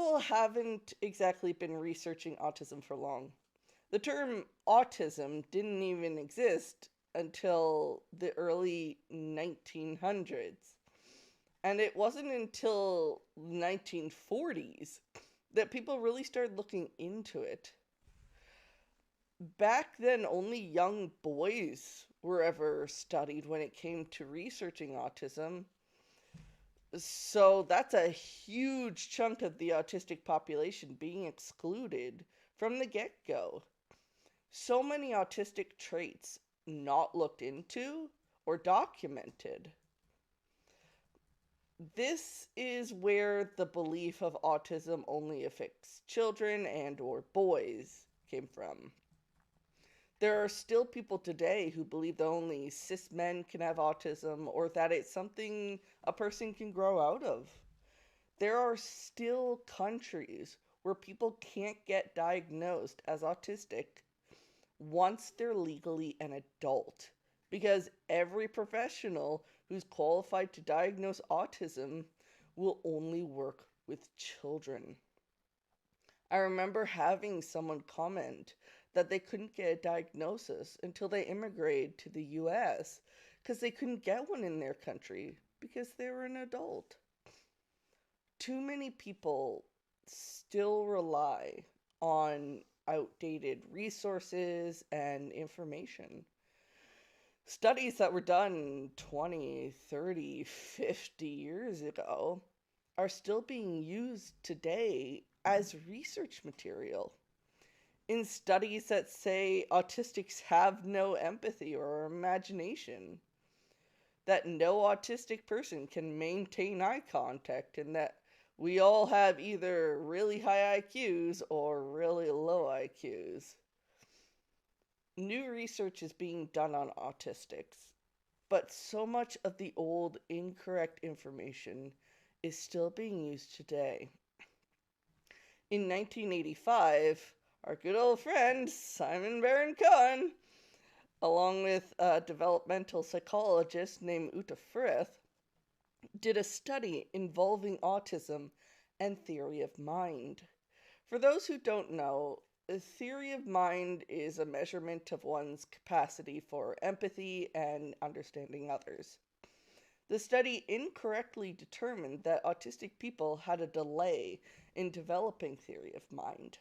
people haven't exactly been researching autism for long. The term autism didn't even exist until the early 1900s. And it wasn't until the 1940s that people really started looking into it. Back then, only young boys were ever studied when it came to researching autism. So that's a huge chunk of the autistic population being excluded from the get go. So many autistic traits not looked into or documented. This is where the belief of autism only affects children and or boys came from. There are still people today who believe that only cis men can have autism or that it's something a person can grow out of. There are still countries where people can't get diagnosed as autistic once they're legally an adult because every professional who's qualified to diagnose autism will only work with children. I remember having someone comment that they couldn't get a diagnosis until they immigrated to the US because they couldn't get one in their country because they were an adult. Too many people still rely on outdated resources and information. Studies that were done 20, 30, 50 years ago are still being used today as research material. In studies that say autistics have no empathy or imagination, that no autistic person can maintain eye contact, and that we all have either really high IQs or really low IQs. New research is being done on autistics, but so much of the old incorrect information is still being used today. In 1985, our good old friend Simon Baron-Cohen, along with a developmental psychologist named Uta Frith, did a study involving autism and theory of mind. For those who don't know, a theory of mind is a measurement of one's capacity for empathy and understanding others. The study incorrectly determined that autistic people had a delay in developing theory of mind.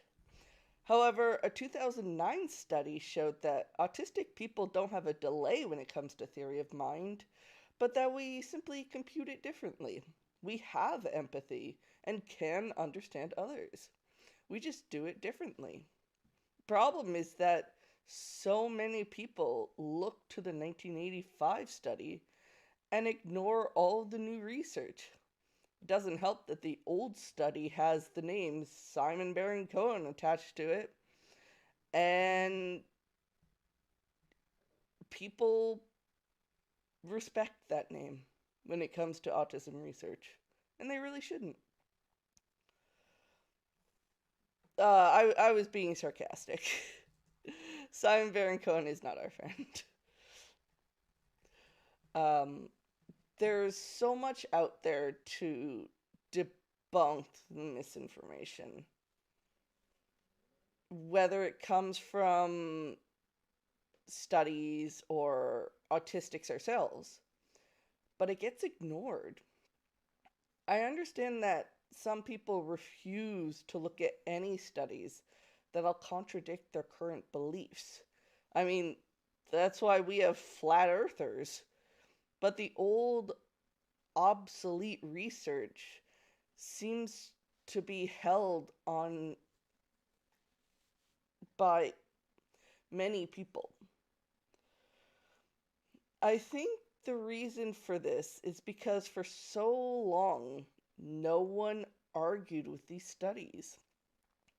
However, a 2009 study showed that autistic people don't have a delay when it comes to theory of mind, but that we simply compute it differently. We have empathy and can understand others. We just do it differently. Problem is that so many people look to the 1985 study and ignore all of the new research. It doesn't help that the old study has the name Simon Baron-Cohen attached to it, and people respect that name when it comes to autism research, and they really shouldn't. I was being sarcastic. Simon Baron-Cohen is not our friend. Um, there's so much out there to debunk misinformation. Whether it comes from studies or autistics ourselves, but it gets ignored. I understand that some people refuse to look at any studies that'll contradict their current beliefs. I mean, that's why we have flat earthers. But the old, obsolete research seems to be held on by many people. I think the reason for this is because for so long, no one argued with these studies.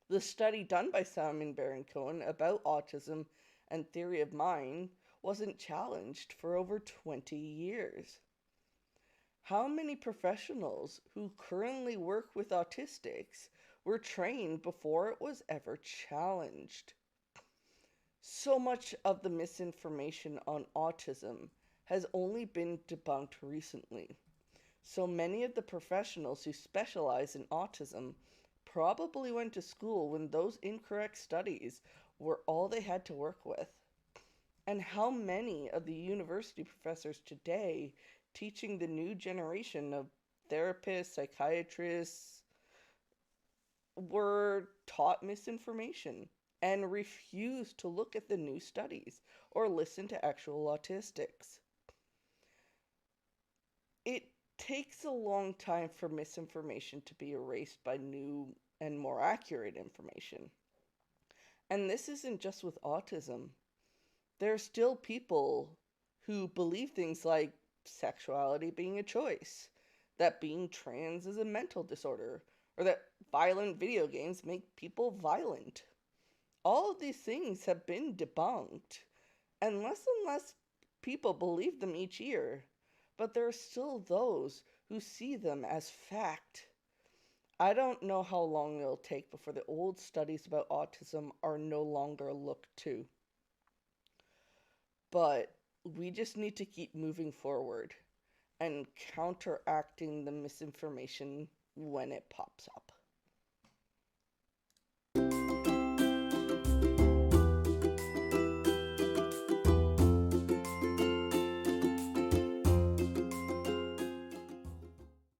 The study done by Simon Baron-Cohen about autism and theory of mind wasn't challenged for over 20 years. How many professionals who currently work with autistics were trained before it was ever challenged? So much of the misinformation on autism has only been debunked recently. So many of the professionals who specialize in autism probably went to school when those incorrect studies were all they had to work with. And how many of the university professors today teaching the new generation of therapists, psychiatrists, were taught misinformation and refused to look at the new studies or listen to actual autistics. It takes a long time for misinformation to be erased by new and more accurate information. And this isn't just with autism. There are still people who believe things like sexuality being a choice, that being trans is a mental disorder, or that violent video games make people violent. All of these things have been debunked, and less people believe them each year. But there are still those who see them as fact. I don't know how long it'll take before the old studies about autism are no longer looked to. But we just need to keep moving forward and counteracting the misinformation when it pops up.